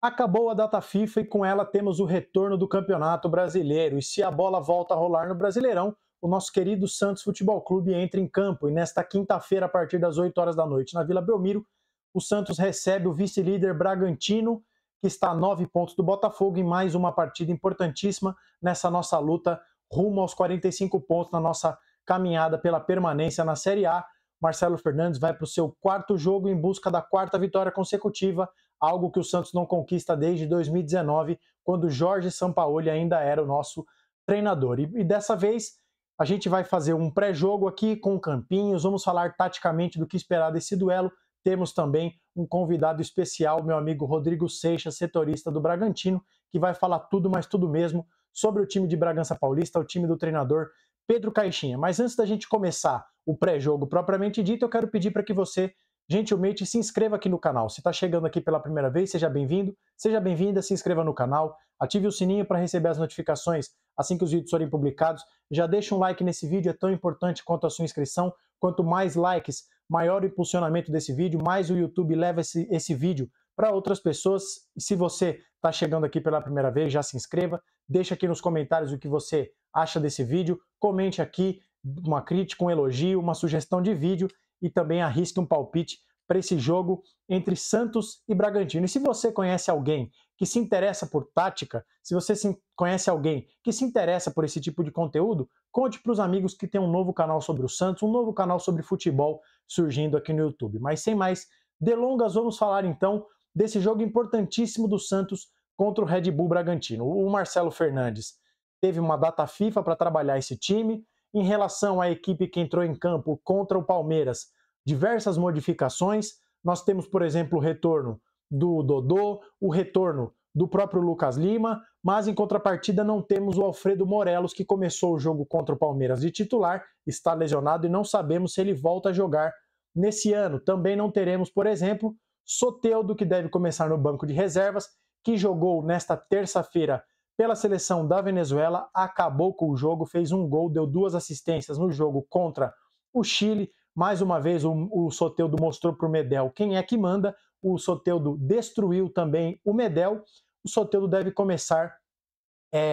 Acabou a data FIFA e com ela temos o retorno do Campeonato Brasileiro. E se a bola volta a rolar no Brasileirão, o nosso querido Santos Futebol Clube entra em campo. E nesta quinta-feira, a partir das 8 horas da noite, na Vila Belmiro, o Santos recebe o vice-líder Bragantino, que está a 9 pontos do Botafogo, em mais uma partida importantíssima nessa nossa luta rumo aos 45 pontos na nossa caminhada pela permanência na Série A. Marcelo Fernandes vai para o seu quarto jogo em busca da quarta vitória consecutiva, algo que o Santos não conquista desde 2019, quando Jorge Sampaoli ainda era o nosso treinador. E dessa vez a gente vai fazer um pré-jogo aqui com campinhos, vamos falar taticamente do que esperar desse duelo. Temos também um convidado especial, meu amigo Rodrigo Seixas, setorista do Bragantino, que vai falar tudo, mas tudo mesmo, sobre o time de Bragança Paulista, o time do treinador Pedro Caixinha. Mas antes da gente começar o pré-jogo propriamente dito, eu quero pedir para que você gentilmente se inscreva aqui no canal. Se está chegando aqui pela primeira vez, seja bem-vindo, seja bem-vinda, se inscreva no canal, ative o sininho para receber as notificações assim que os vídeos forem publicados. Já deixa um like nesse vídeo, é tão importante quanto a sua inscrição. Quanto mais likes, maior o impulsionamento desse vídeo, mais o YouTube leva esse vídeo para outras pessoas. E se você está chegando aqui pela primeira vez, já se inscreva, deixa aqui nos comentários o que você acha desse vídeo, comente aqui uma crítica, um elogio, uma sugestão de vídeo e também arrisque um palpite para esse jogo entre Santos e Bragantino. E se você conhece alguém que se interessa por tática, se você conhece alguém que se interessa por esse tipo de conteúdo, conte para os amigos que tem um novo canal sobre o Santos, um novo canal sobre futebol surgindo aqui no YouTube. Mas sem mais delongas, vamos falar então desse jogo importantíssimo do Santos contra o Red Bull Bragantino. O Marcelo Fernandes teve uma data FIFA para trabalhar esse time. Em relação à equipe que entrou em campo contra o Palmeiras, diversas modificações. Nós temos, por exemplo, o retorno do Dodô, o retorno do próprio Lucas Lima, mas em contrapartida não temos o Alfredo Morelos, que começou o jogo contra o Palmeiras de titular, está lesionado e não sabemos se ele volta a jogar nesse ano. Também não teremos, por exemplo, Soteldo, que deve começar no banco de reservas, que jogou nesta terça-feira pela seleção da Venezuela, acabou com o jogo, fez um gol, deu 2 assistências no jogo contra o Chile. Mais uma vez o Soteldo mostrou para o Medel quem é que manda, o Soteldo destruiu também o Medel. O Soteldo deve começar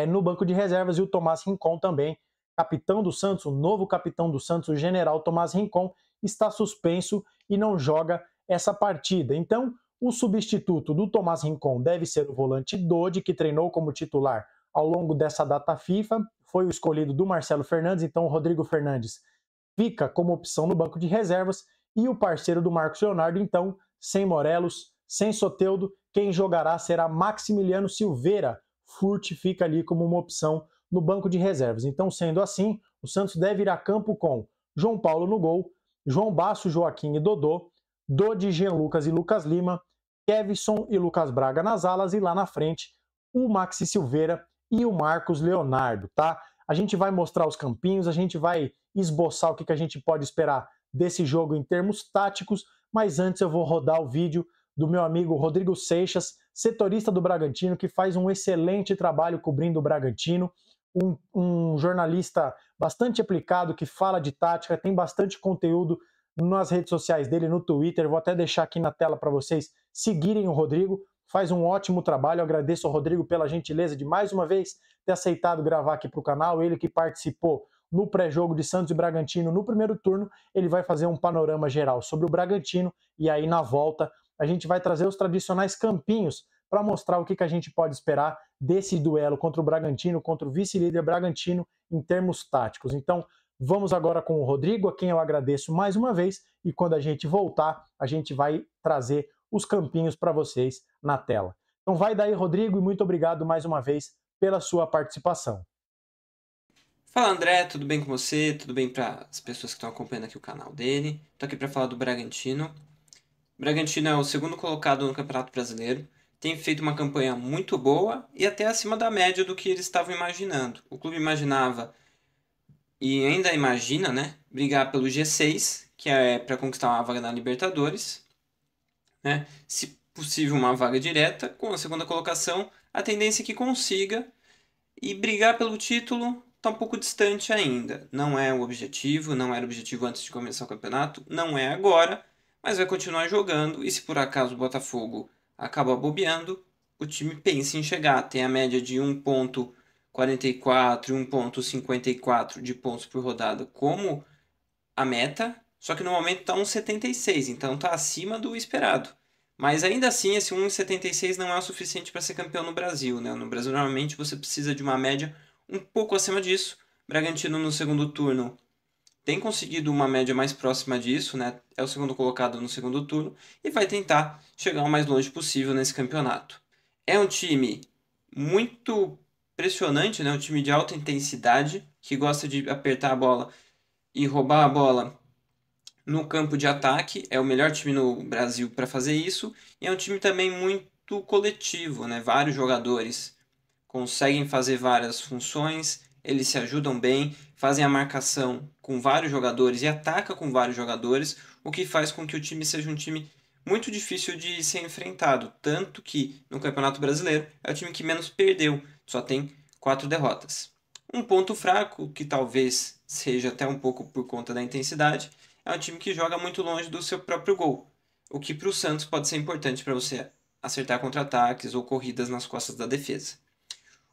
no banco de reservas e o Tomás Rincon também, capitão do Santos, o novo capitão do Santos, o general Tomás Rincon, está suspenso e não joga essa partida. Então, o substituto do Tomás Rincon deve ser o volante Dodi, que treinou como titular ao longo dessa data FIFA, foi o escolhido do Marcelo Fernandes, então o Rodrigo Fernandes fica como opção no banco de reservas, e o parceiro do Marcos Leonardo, então, sem Morelos, sem Soteldo, quem jogará será Maximiliano Silveira. Furt fica ali como uma opção no banco de reservas. Então, sendo assim, o Santos deve ir a campo com João Paulo no gol, João Basso, Joaquim e Dodô, Dodi, Jean Lucas e Lucas Lima, Kevson e Lucas Braga nas alas, e lá na frente o Maxi Silveira e o Marcos Leonardo, tá? A gente vai mostrar os campinhos, a gente vai esboçar o que a gente pode esperar desse jogo em termos táticos, mas antes eu vou rodar o vídeo do meu amigo Rodrigo Seixas, setorista do Bragantino, que faz um excelente trabalho cobrindo o Bragantino, um jornalista bastante aplicado, que fala de tática, tem bastante conteúdo nas redes sociais dele, no Twitter. Vou até deixar aqui na tela para vocês seguirem o Rodrigo, faz um ótimo trabalho. Eu agradeço ao Rodrigo pela gentileza de mais uma vez ter aceitado gravar aqui para o canal, ele que participou no pré-jogo de Santos e Bragantino no primeiro turno. Ele vai fazer um panorama geral sobre o Bragantino e aí na volta a gente vai trazer os tradicionais campinhos para mostrar o que a gente pode esperar desse duelo contra o Bragantino, contra o vice-líder Bragantino em termos táticos. Então, vamos agora com o Rodrigo, a quem eu agradeço mais uma vez, e quando a gente voltar, a gente vai trazer os campinhos para vocês na tela. Então vai daí, Rodrigo, e muito obrigado mais uma vez pela sua participação. Fala, André, tudo bem com você? Tudo bem para as pessoas que estão acompanhando aqui o canal dele? Estou aqui para falar do Bragantino. O Bragantino é o segundo colocado no Campeonato Brasileiro, tem feito uma campanha muito boa e até acima da média do que eles estavam imaginando. O clube imaginava, e ainda imagina, né, brigar pelo G6, que é para conquistar uma vaga na Libertadores, né? Se possível uma vaga direta, com a segunda colocação, a tendência é que consiga, e brigar pelo título está um pouco distante ainda. Não é o objetivo, não era o objetivo antes de começar o campeonato, não é agora, mas vai continuar jogando, e se por acaso o Botafogo acaba bobeando, o time pensa em chegar. Tem a média de 1,44 e 1,54 de pontos por rodada como a meta, só que no momento está 1,76, então está acima do esperado. Mas ainda assim, esse 1,76 não é o suficiente para ser campeão no Brasil, né? No Brasil, normalmente, você precisa de uma média um pouco acima disso. Bragantino, no segundo turno, tem conseguido uma média mais próxima disso, né? É o segundo colocado no segundo turno e vai tentar chegar o mais longe possível nesse campeonato. É um time muito pressionante, né? Um time de alta intensidade, que gosta de apertar a bola e roubar a bola no campo de ataque. É o melhor time no Brasil para fazer isso. E é um time também muito coletivo, né? Vários jogadores conseguem fazer várias funções, eles se ajudam bem, fazem a marcação com vários jogadores e ataca com vários jogadores, o que faz com que o time seja um time muito difícil de ser enfrentado. Tanto que no Campeonato Brasileiro é o time que menos perdeu, só tem 4 derrotas. Um ponto fraco, que talvez seja até um pouco por conta da intensidade, é um time que joga muito longe do seu próprio gol, o que para o Santos pode ser importante para você acertar contra-ataques ou corridas nas costas da defesa.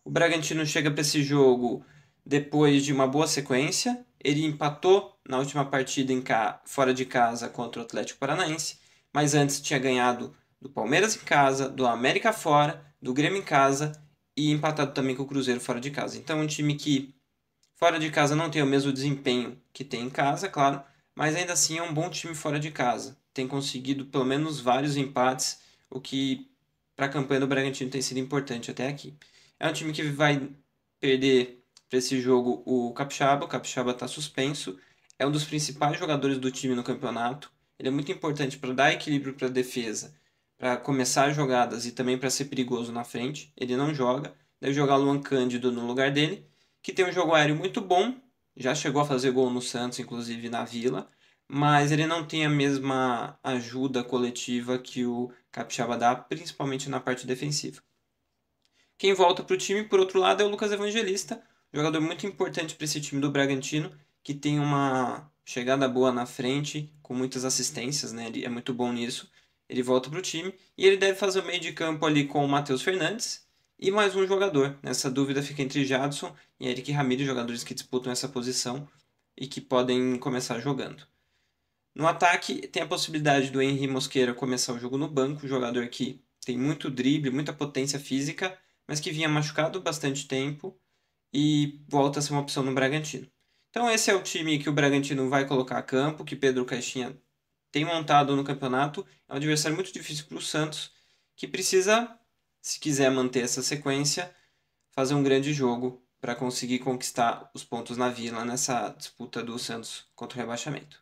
O Bragantino chega para esse jogo depois de uma boa sequência. Ele empatou na última partida fora de casa contra o Atlético Paranaense, mas antes tinha ganhado do Palmeiras em casa, do América fora, do Grêmio em casa e empatado também com o Cruzeiro fora de casa. Então é um time que fora de casa não tem o mesmo desempenho que tem em casa, claro, mas ainda assim é um bom time fora de casa. Tem conseguido pelo menos vários empates, o que para a campanha do Bragantino tem sido importante até aqui. É um time que vai perder para esse jogo o Capixaba. O Capixaba está suspenso. É um dos principais jogadores do time no campeonato. Ele é muito importante para dar equilíbrio para a defesa, para começar jogadas e também para ser perigoso na frente. Ele não joga. Deve jogar Luan Cândido no lugar dele, que tem um jogo aéreo muito bom. Já chegou a fazer gol no Santos, inclusive na Vila, mas ele não tem a mesma ajuda coletiva que o Capixaba dá, principalmente na parte defensiva. Quem volta para o time, por outro lado, é o Lucas Evangelista, jogador muito importante para esse time do Bragantino, que tem uma chegada boa na frente, com muitas assistências, né? Ele é muito bom nisso. Ele volta para o time e ele deve fazer o meio de campo ali com o Matheus Fernandes e mais um jogador. Nessa dúvida fica entre Jadson e Eric Ramírez, jogadores que disputam essa posição e que podem começar jogando. No ataque, tem a possibilidade do Henry Mosqueira começar o jogo no banco, jogador que tem muito drible, muita potência física, mas que vinha machucado bastante tempo e volta a ser uma opção no Bragantino. Então esse é o time que o Bragantino vai colocar a campo, que Pedro Caixinha tem montado no campeonato. É um adversário muito difícil para o Santos, que precisa, se quiser manter essa sequência, fazer um grande jogo para conseguir conquistar os pontos na Vila nessa disputa do Santos contra o rebaixamento.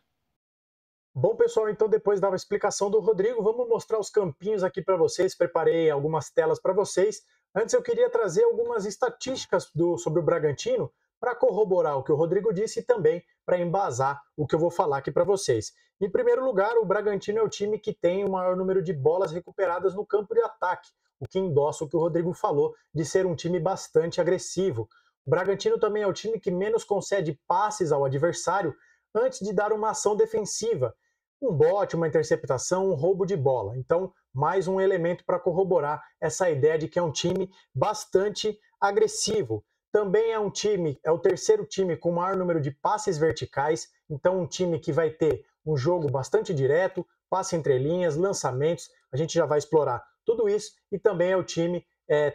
Bom, pessoal, então depois da explicação do Rodrigo, vamos mostrar os campinhos aqui para vocês. Preparei algumas telas para vocês. Antes eu queria trazer algumas estatísticas sobre o Bragantino para corroborar o que o Rodrigo disse e também para embasar o que eu vou falar aqui para vocês. Em primeiro lugar, o Bragantino é o time que tem o maior número de bolas recuperadas no campo de ataque, o que endossa o que o Rodrigo falou de ser um time bastante agressivo. O Bragantino também é o time que menos concede passes ao adversário antes de dar uma ação defensiva, um bote, uma interceptação, um roubo de bola. Então, mais um elemento para corroborar essa ideia de que é um time bastante agressivo. Também é um time, é o terceiro time com o maior número de passes verticais, então um time que vai ter um jogo bastante direto, passe entre linhas, lançamentos, a gente já vai explorar tudo isso, e também é o time,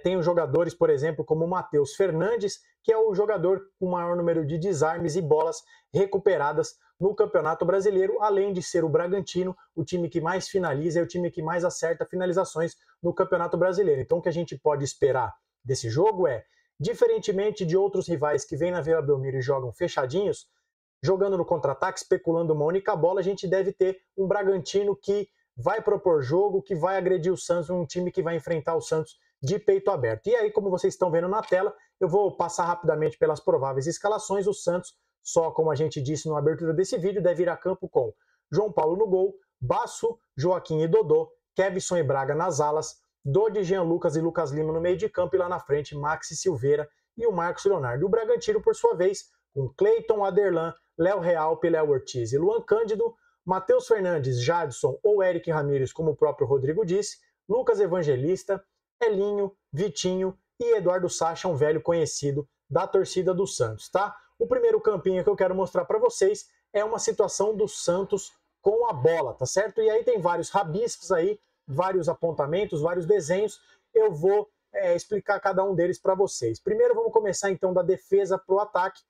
tem os jogadores, por exemplo, como o Matheus Fernandes, que é o jogador com o maior número de desarmes e bolas recuperadas no Campeonato Brasileiro, além de ser o Bragantino, o time que mais finaliza e o time que mais acerta finalizações no Campeonato Brasileiro. Então o que a gente pode esperar desse jogo é, diferentemente de outros rivais que vêm na Vila Belmiro e jogam fechadinhos, jogando no contra-ataque, especulando uma única bola, a gente deve ter um Bragantino que vai propor jogo, que vai agredir o Santos, um time que vai enfrentar o Santos de peito aberto. E aí, como vocês estão vendo na tela, eu vou passar rapidamente pelas prováveis escalações. O Santos, só como a gente disse na abertura desse vídeo, deve ir a campo com João Paulo no gol, Basso, Joaquim e Dodô, Kevson e Braga nas alas, Dodi, Jean Lucas e Lucas Lima no meio de campo e lá na frente Maxi Silveira e o Marcos Leonardo. E o Bragantino, por sua vez, com Cleiton, Aderlan, Léo Real, Léo Ortiz e Luan Cândido, Matheus Fernandes, Jadson ou Eric Ramírez, como o próprio Rodrigo disse, Lucas Evangelista, Elinho, Vitinho e Eduardo Sacha, um velho conhecido da torcida do Santos, tá? O primeiro campinho que eu quero mostrar para vocês é uma situação do Santos com a bola, tá certo? E aí tem vários rabiscos aí, vários apontamentos, vários desenhos. Eu vou explicar cada um deles para vocês. Primeiro vamos começar então da defesa para o ataque.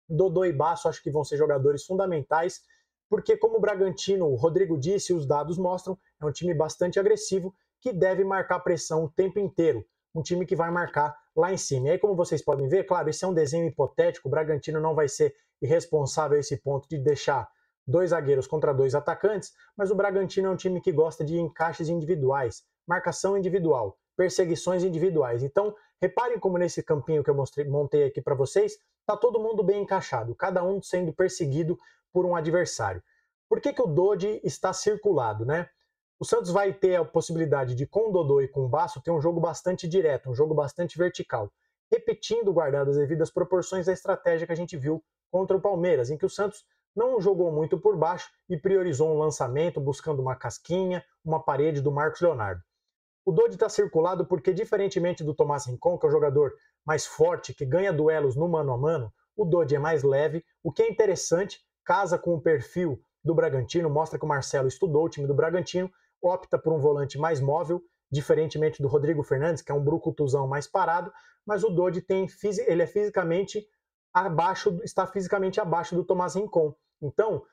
Dodô e Basso acho que vão ser jogadores fundamentais, porque como o Bragantino, o Rodrigo disse, os dados mostram, é um time bastante agressivo que deve marcar pressão o tempo inteiro. Um time que vai marcar lá em cima. E aí, como vocês podem ver, claro, esse é um desenho hipotético, o Bragantino não vai ser irresponsável a esse ponto de deixar 2 zagueiros contra 2 atacantes, mas o Bragantino é um time que gosta de encaixes individuais, marcação individual, perseguições individuais. Então, reparem como nesse campinho que eu montei aqui para vocês, está todo mundo bem encaixado, cada um sendo perseguido por um adversário. Por que o Dodi está circulado, né? O Santos vai ter a possibilidade de, com o Dodô e com o Basso, ter um jogo bastante direto, um jogo bastante vertical, repetindo, guardadas as devidas proporções, a estratégia que a gente viu contra o Palmeiras, em que o Santos não jogou muito por baixo e priorizou um lançamento, buscando uma casquinha, uma parede do Marcos Leonardo. O Dodi está circulado porque, diferentemente do Tomás Rincon, que é um jogador mais forte, que ganha duelos no mano a mano, o Dodi é mais leve, o que é interessante, casa com o perfil do Bragantino, mostra que o Marcelo estudou o time do Bragantino, opta por um volante mais móvel, diferentemente do Rodrigo Fernandes, que é um brucutuzão mais parado, mas o Dodi ele é fisicamente abaixo, está fisicamente abaixo do Tomás Rincon. Então,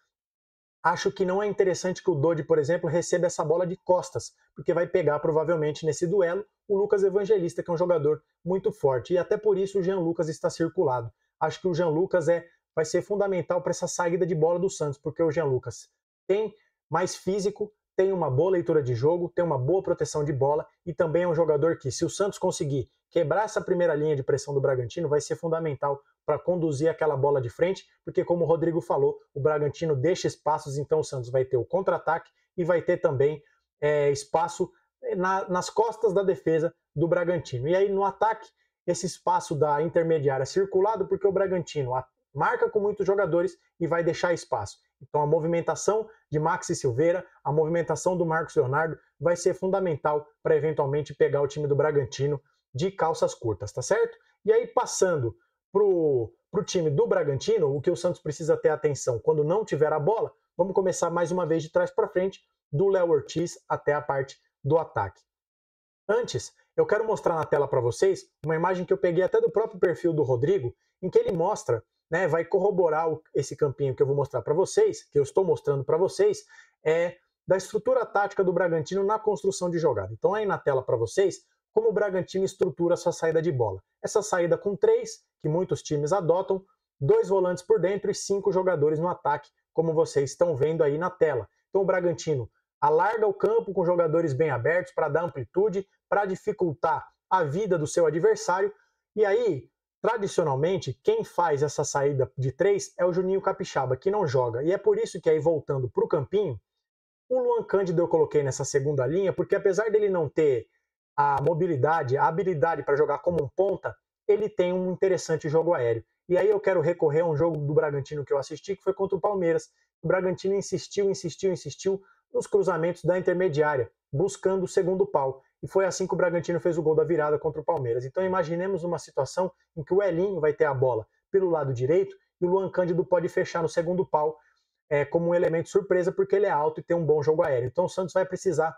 acho que não é interessante que o Dodi, por exemplo, receba essa bola de costas, porque vai pegar provavelmente nesse duelo o Lucas Evangelista, que é um jogador muito forte. E até por isso o Jean Lucas está circulado. Acho que o Jean Lucas vai ser fundamental para essa saída de bola do Santos, porque o Jean Lucas tem mais físico, tem uma boa leitura de jogo, tem uma boa proteção de bola e também é um jogador que, se o Santos conseguir quebrar essa primeira linha de pressão do Bragantino, vai ser fundamental para conduzir aquela bola de frente, porque como o Rodrigo falou, o Bragantino deixa espaços, então o Santos vai ter o contra-ataque e vai ter também espaço nas costas da defesa do Bragantino. E aí no ataque, esse espaço da intermediária circulado, porque o Bragantino marca com muitos jogadores e vai deixar espaço. Então a movimentação de Maxi Silveira, a movimentação do Marcos Leonardo vai ser fundamental para eventualmente pegar o time do Bragantino de calças curtas, tá certo? E aí passando pro time do Bragantino, o que o Santos precisa ter atenção quando não tiver a bola, vamos começar mais uma vez de trás para frente, do Léo Ortiz até a parte do ataque. Antes, eu quero mostrar na tela para vocês uma imagem que eu peguei até do próprio perfil do Rodrigo, em que ele mostra, né, vai corroborar esse campinho que eu vou mostrar para vocês, que eu estou mostrando para vocês, da estrutura tática do Bragantino na construção de jogada. Então aí na tela para vocês, como o Bragantino estrutura a sua saída de bola. Essa saída com 3, que muitos times adotam, 2 volantes por dentro e 5 jogadores no ataque, como vocês estão vendo aí na tela. Então o Bragantino alarga o campo com jogadores bem abertos para dar amplitude, para dificultar a vida do seu adversário. E aí, tradicionalmente, quem faz essa saída de 3 é o Juninho Capixaba, que não joga. E é por isso que aí, voltando para o campinho, o Luan Cândido eu coloquei nessa segunda linha, porque apesar dele não ter a mobilidade, a habilidade para jogar como um ponta, ele tem um interessante jogo aéreo. E aí eu quero recorrer a um jogo do Bragantino que eu assisti, que foi contra o Palmeiras. O Bragantino insistiu nos cruzamentos da intermediária, buscando o segundo pau. E foi assim que o Bragantino fez o gol da virada contra o Palmeiras. Então imaginemos uma situação em que o Elinho vai ter a bola pelo lado direito e o Luan Cândido pode fechar no segundo pau como um elemento surpresa, porque ele é alto e tem um bom jogo aéreo. Então o Santos vai precisar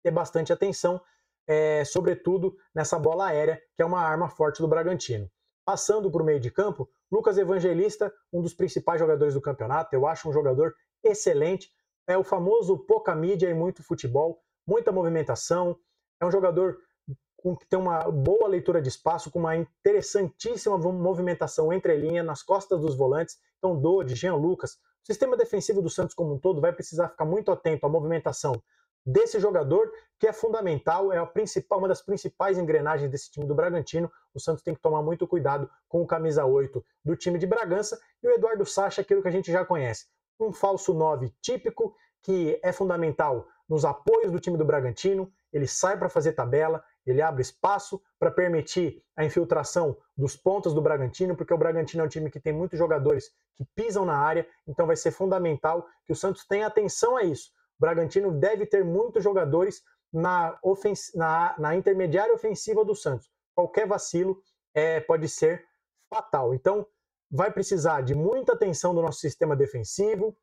ter bastante atenção, sobretudo nessa bola aérea, que é uma arma forte do Bragantino. Passando para o meio de campo, Lucas Evangelista, um dos principais jogadores do campeonato, eu acho um jogador excelente, é o famoso pouca mídia e muito futebol, muita movimentação, é um jogador que tem uma boa leitura de espaço, com uma interessantíssima movimentação entre linha, nas costas dos volantes, então Dodi, Jean Lucas. O sistema defensivo do Santos como um todo vai precisar ficar muito atento à movimentação desse jogador, que é fundamental, uma das principais engrenagens desse time do Bragantino. O Santos tem que tomar muito cuidado com o camisa 8 do time de Bragança, e o Eduardo Sacha, aquilo que a gente já conhece, um falso 9 típico, que é fundamental nos apoios do time do Bragantino, ele sai para fazer tabela, ele abre espaço para permitir a infiltração dos pontas do Bragantino, porque o Bragantino é um time que tem muitos jogadores que pisam na área, então vai ser fundamental que o Santos tenha atenção a isso. O Bragantino deve ter muitos jogadores na intermediária ofensiva do Santos. Qualquer vacilo pode ser fatal. Então, vai precisar de muita atenção do nosso sistema defensivo,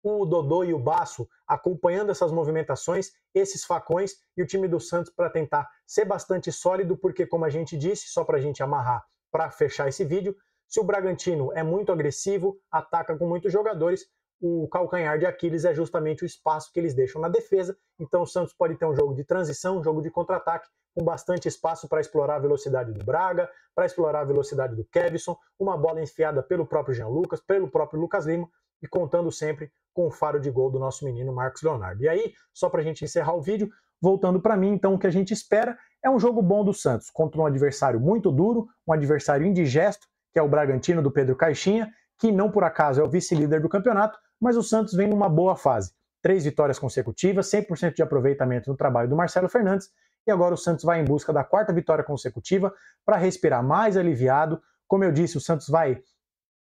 o Dodô e o Basso acompanhando essas movimentações, esses facões, e o time do Santos para tentar ser bastante sólido, porque, como a gente disse, só para a gente amarrar, para fechar esse vídeo, se o Bragantino é muito agressivo, ataca com muitos jogadores, o calcanhar de Aquiles é justamente o espaço que eles deixam na defesa. Então o Santos pode ter um jogo de transição, um jogo de contra-ataque, com bastante espaço para explorar a velocidade do Braga, para explorar a velocidade do Kevson, uma bola enfiada pelo próprio Jean Lucas, pelo próprio Lucas Lima, e contando sempre com o faro de gol do nosso menino Marcos Leonardo. E aí, só para a gente encerrar o vídeo, voltando para mim, então o que a gente espera é um jogo bom do Santos, contra um adversário muito duro, um adversário indigesto, que é o Bragantino do Pedro Caixinha, que não por acaso é o vice-líder do campeonato, mas o Santos vem numa boa fase. 3 vitórias consecutivas, 100% de aproveitamento no trabalho do Marcelo Fernandes, e agora o Santos vai em busca da 4ª vitória consecutiva para respirar mais aliviado. Como eu disse, o Santos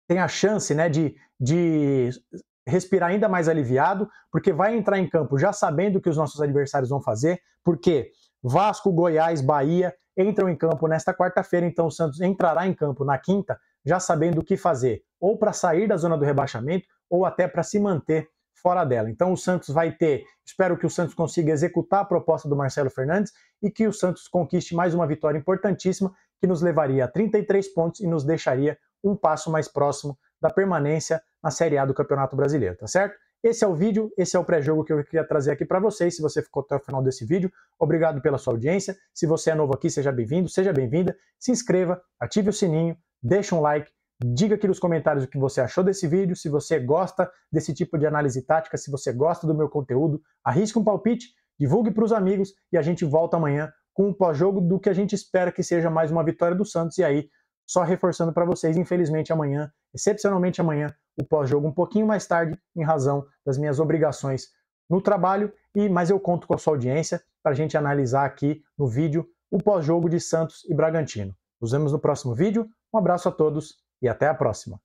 tem a chance, né, de respirar ainda mais aliviado, porque vai entrar em campo já sabendo o que os nossos adversários vão fazer, porque Vasco, Goiás, Bahia entram em campo nesta quarta-feira, então o Santos entrará em campo na quinta já sabendo o que fazer, ou para sair da zona do rebaixamento, ou até para se manter fora dela. Então o Santos espero que o Santos consiga executar a proposta do Marcelo Fernandes e que o Santos conquiste mais uma vitória importantíssima, que nos levaria a 33 pontos e nos deixaria um passo mais próximo da permanência na Série A do Campeonato Brasileiro, tá certo? Esse é o vídeo, esse é o pré-jogo que eu queria trazer aqui para vocês. Se você ficou até o final desse vídeo, obrigado pela sua audiência. Se você é novo aqui, seja bem-vindo, seja bem-vinda. Se inscreva, ative o sininho, deixa um like, diga aqui nos comentários o que você achou desse vídeo, se você gosta desse tipo de análise tática, se você gosta do meu conteúdo, arrisque um palpite, divulgue para os amigos e a gente volta amanhã com um pós-jogo do que a gente espera que seja mais uma vitória do Santos. E aí, só reforçando para vocês, infelizmente amanhã, excepcionalmente amanhã, o pós-jogo um pouquinho mais tarde, em razão das minhas obrigações no trabalho, mas eu conto com a sua audiência para a gente analisar aqui no vídeo o pós-jogo de Santos e Bragantino. Nos vemos no próximo vídeo, um abraço a todos e até a próxima.